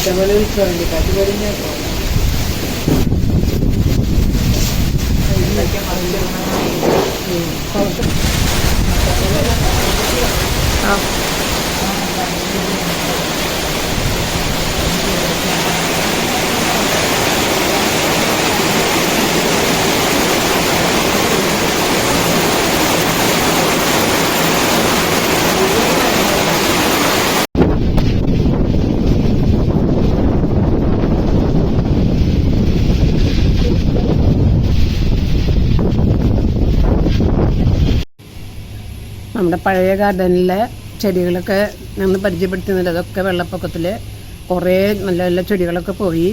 കാറ്റപോലെ വിളിച്ചോണ്ട് കാറ്റുപോലെ ആ നമ്മുടെ പഴയ ഗാർഡനിലെ ചെടികളൊക്കെ നിന്ന് പരിചയപ്പെടുത്തുന്നില്ല. അതൊക്കെ വെള്ളപ്പൊക്കത്തിൽ കുറേ നല്ല നല്ല ചെടികളൊക്കെ പോയി.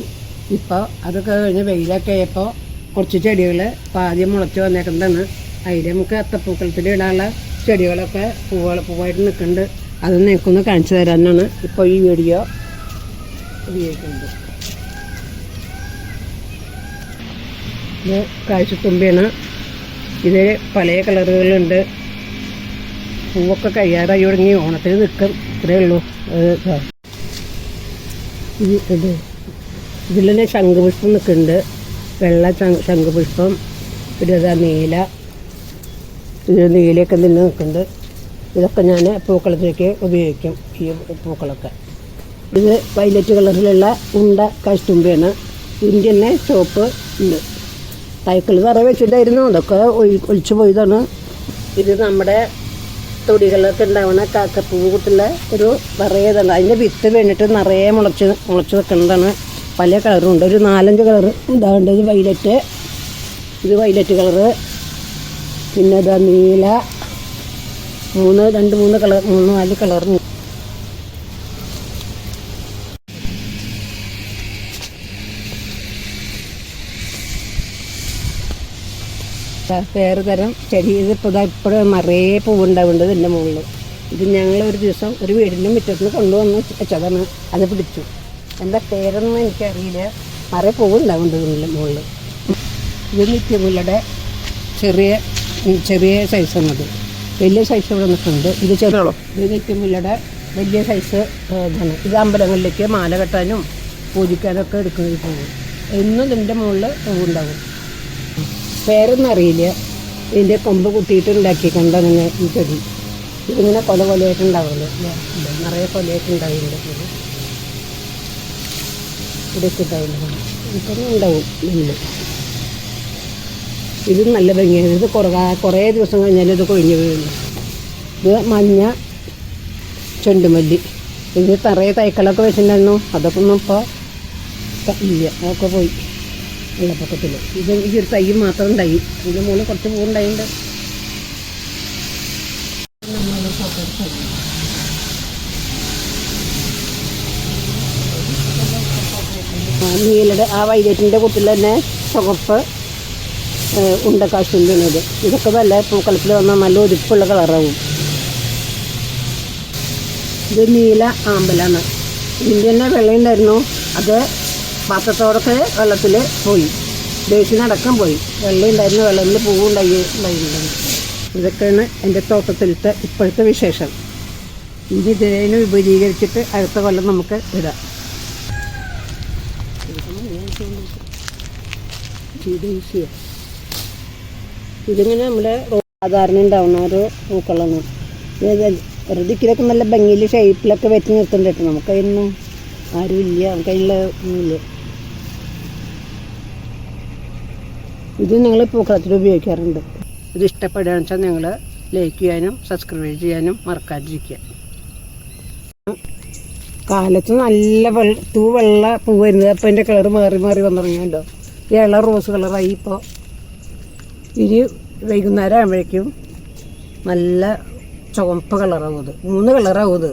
ഇപ്പോൾ അതൊക്കെ കഴിഞ്ഞ് വെയിലൊക്കെ ആയപ്പോൾ കുറച്ച് ചെടികൾ ആദ്യം മുളച്ച് വന്നേക്കുന്നതാണ്. അതിൽ നമുക്ക് അത്തപ്പൂക്കളത്തിൽ ഇടാനുള്ള ചെടികളൊക്കെ പൂവായിട്ട് നിൽക്കുന്നുണ്ട്. അത് നിങ്ങൾക്കൊന്ന് കാണിച്ചു തരാനാണ് ഇപ്പോൾ ഈ വീഡിയോ ഉപയോഗിക്കുന്നത്. ഇത് കാഴ്ചത്തുമ്പിയാണ്. ഇത് പല കളറുകളുണ്ട്. പൂവൊക്കെ കഴിയാറായി തുടങ്ങി. ഓണത്തിന് നിൽക്കും. ഇത്രയേ ഉള്ളൂ. ഇതിൽ തന്നെ ശംഖുപുഷ്പം നിൽക്കുന്നുണ്ട്. വെള്ള ശംഖുപുഷ്പം, പിന്നെ നീല, ഇത് നീലയൊക്കെ തന്നെ നിൽക്കുന്നുണ്ട്. ഇതൊക്കെ ഞാൻ പൂക്കളത്തിലേക്ക് ഉപയോഗിക്കും. ഈ പൂക്കളൊക്കെ ഇത് വയലറ്റ് കളറിലുള്ള ഉണ്ട കാശുതുമ്പിയാണ്. ഇതിൻ്റെ തന്നെ ചോപ്പ് ഉണ്ട്. തൈക്കൾ തറ വെച്ചിട്ടായിരുന്നു. അതൊക്കെ ഒഴിച്ചു പോയതാണ്. ഇത് നമ്മുടെ തൊടികളൊക്കെ ഉണ്ടാവുന്ന കാക്കപ്പൂവ് കൂട്ടുള്ള ഒരു നിറയേതാണ്. അതിൻ്റെ വിത്ത് വേണ്ടിയിട്ട് നിറയെ മുളച്ച് വെക്കുന്നതാണ്. പല കളറുണ്ട്. ഒരു 4-5 കളറ് ഇതാണ്ട്. ഇത് വൈലറ്റ്, ഇത് വൈലറ്റ് കളറ്, പിന്നെ ഇതാ നീല, 2-3 കളർ, 3-4 കളർ. വേറെ തരം ചെടി. ഇതിപ്പോൾ ഇപ്പോഴും നിറയെ പൂവുണ്ടാവുന്നുണ്ട് ഇതിൻ്റെ മുകളിൽ. ഇത് ഞങ്ങൾ ഒരു ദിവസം ഒരു വീടിൻ്റെ മുറ്റത്തിന് കൊണ്ടുവന്ന് വെച്ചതാണ്. അത് പിടിച്ചു. എന്താ പേരൊന്നും എനിക്കറിയില്ല. നിറയെ പൂവുണ്ടാവുന്നുണ്ട് ഇതിൻ്റെ മുകളിൽ. ഇത് നിത്യമുല്ലയുടെ ചെറിയ സൈസാണത്. വലിയ സൈസ് ഇവിടെ നിൽക്കുന്നുണ്ട്. ഇത് ചെറുതോ. ഇത് നിത്യമുല്ലയുടെ വലിയ സൈസ് ഇതാണ്. ഇത് അമ്പലങ്ങളിലേക്ക് മാല കെട്ടാനും പൂജിക്കാനൊക്കെ എടുക്കുന്നത് പൂവ്. എന്നും ഇതിൻ്റെ മുകളിൽ പൂവുണ്ടാവും. പേരൊന്നും അറിയില്ല. ഇതിൻ്റെ കൊമ്പ് കുത്തിയിട്ട് ഉണ്ടാക്കിക്കൊണ്ടാണ് ഈ ചെടി. ഇതിങ്ങനെ കൊലയായിട്ടുണ്ടാവുമല്ലോ. നിറയെ കൊലയായിട്ടുണ്ടാവില്ല. ഇതൊക്കെ ഉണ്ടാവില്ല. ഇതൊക്കെ ഉണ്ടാവും ഇതിൽ. ഇത് നല്ല ഭംഗിയാണ്. ഇത് കുറേ ദിവസം കഴിഞ്ഞാൽ ഇത് കൊഴിഞ്ഞ് വീഴുന്നു. ഇത് മഞ്ഞ ചെണ്ടുമല്ലി. ഇത് നിറയെ തൈക്കളൊക്കെ വെച്ചിട്ടുണ്ടായിരുന്നു. അതൊക്കെ ഒന്നും ഇപ്പോൾ ഇല്ല. അതൊക്കെ പോയി വെള്ളപ്പൊക്കത്തിൽ. ഇത് ഈ ഒരു തൈ മാത്രം ഉണ്ടായി. ഇതിൻ്റെ മുകളിൽ കുറച്ച് പൂവുണ്ടായിട്ടുണ്ട്. നീലയുടെ ആ വൈലറ്റിൻ്റെ കൂട്ടിൽ തന്നെ ചുവപ്പ് ഉണ്ടക്കാശുണ്ടാണ്. ഇതൊക്കെ നല്ല പൂക്കളത്തിൽ വന്നാൽ നല്ല ഒതുപ്പുള്ള കളറാവും. ഇത് നീല ആമ്പലാണ്. ഇതിൻ്റെ തന്നെ വെള്ളയുണ്ടായിരുന്നു. അത് പാത്രത്തോടൊക്കെ വെള്ളത്തിൽ പോയി. ബേസിനടക്കം പോയി. വെള്ളമുണ്ടായിരുന്നു. വെള്ളത്തിൽ പൂവുണ്ടായിരുന്നു. ഇതൊക്കെയാണ് എൻ്റെ തോട്ടത്തിലത്തെ ഇപ്പോഴത്തെ വിശേഷം. ഇനി ഇതിനെ വിപുലീകരിച്ചിട്ട് അടുത്ത കൊല്ലം നമുക്ക് ഇടാം. ഇതിങ്ങനെ നമ്മുടെ സാധാരണ ഉണ്ടാവുന്ന ഒരു പൂക്കളാണ്. ഒരു ദിക്കിലൊക്കെ നല്ല ഭംഗിയിൽ ഷേപ്പിലൊക്കെ വെച്ച് നിർത്തുന്നുണ്ട്. നമുക്കതിനൊന്നും ആരുമില്ല. നമുക്കതിനുള്ള ഒന്നുമില്ല. ഇത് ഞങ്ങൾ പൂക്കളത്തിൽ ഉപയോഗിക്കാറുണ്ട്. ഇത് ഇഷ്ടപ്പെടുകയാണെന്ന് വെച്ചാൽ നിങ്ങൾ ലൈക്ക് ചെയ്യാനും സബ്സ്ക്രൈബ് ചെയ്യാനും മറക്കാതിരിക്കുക. കാലത്ത് നല്ല വെള്ള പൂ വരുന്നത്. അപ്പോൾ അതിൻ്റെ കളർ മാറി വന്നു തുടങ്ങിയല്ലോ. ഇള റോസ് കളറായി. ഇപ്പോൾ ഇനി വൈകുന്നേരം ആകുമ്പോഴേക്കും നല്ല ചുവപ്പ് കളറാവും. ഇത് 3 കളറാവും. ഇത്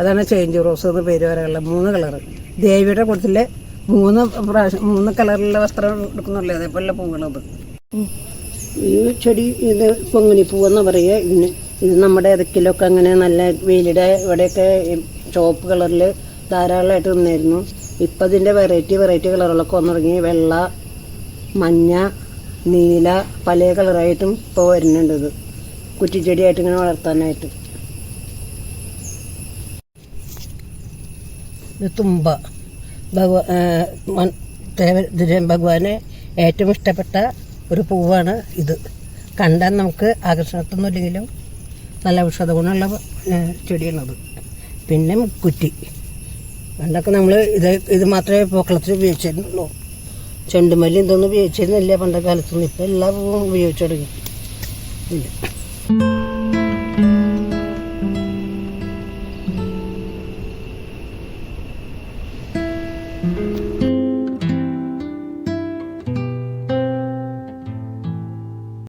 അതാണ് ചേഞ്ച് റോസ് എന്ന് പേര് വരാനുള്ള 3 കളറ്. ദേവിയുടെ കൂട്ടത്തിൽ 3 കളറിലുള്ള വസ്ത്രം എടുക്കുന്നുള്ളൂ. അതേപോലെ പൂവുള്ളത്. ഈ ചെടി ഇത് പൊങ്ങിനി പൂവെന്ന് പറയുക. ഇത് നമ്മുടെ ഇടയ്ക്കിലൊക്കെ അങ്ങനെ നല്ല വെയിലിടെ ഇവിടെയൊക്കെ ചുവപ്പ് കളറിൽ ധാരാളമായിട്ട് നിന്നായിരുന്നു. ഇപ്പം ഇതിൻ്റെ വെറൈറ്റി കളറുകളൊക്കെ വന്നു തുടങ്ങി. വെള്ള, മഞ്ഞ, നീല, പല കളറായിട്ടും ഇപ്പോൾ വരുന്നുണ്ട്. ഇത് കുറ്റിച്ചെടിയായിട്ട് ഇങ്ങനെ വളർത്താനായിട്ട്. ഇത് തുമ്പ ഭഗവാന് ഏറ്റവും ഇഷ്ടപ്പെട്ട ഒരു പൂവാണ് ഇത്. കണ്ടാൽ നമുക്ക് ആകർഷണത്തൊന്നുമില്ലെങ്കിലും നല്ല ഔഷധ ഗുണമുള്ള ചെടിയാണത്. പിന്നെ മുക്കുറ്റി, പണ്ടൊക്കെ നമ്മൾ ഇത് മാത്രമേ പൂക്കളത്തിൽ ഉപയോഗിച്ചിരുന്നുള്ളൂ. ചെണ്ടുമല്ലി ഇതൊന്നും ഉപയോഗിച്ചിരുന്നില്ല പണ്ടത്തെ കാലത്തൊന്നും. ഇപ്പം എല്ലാ പൂവും ഉപയോഗിച്ചു തുടങ്ങി. ഇല്ല.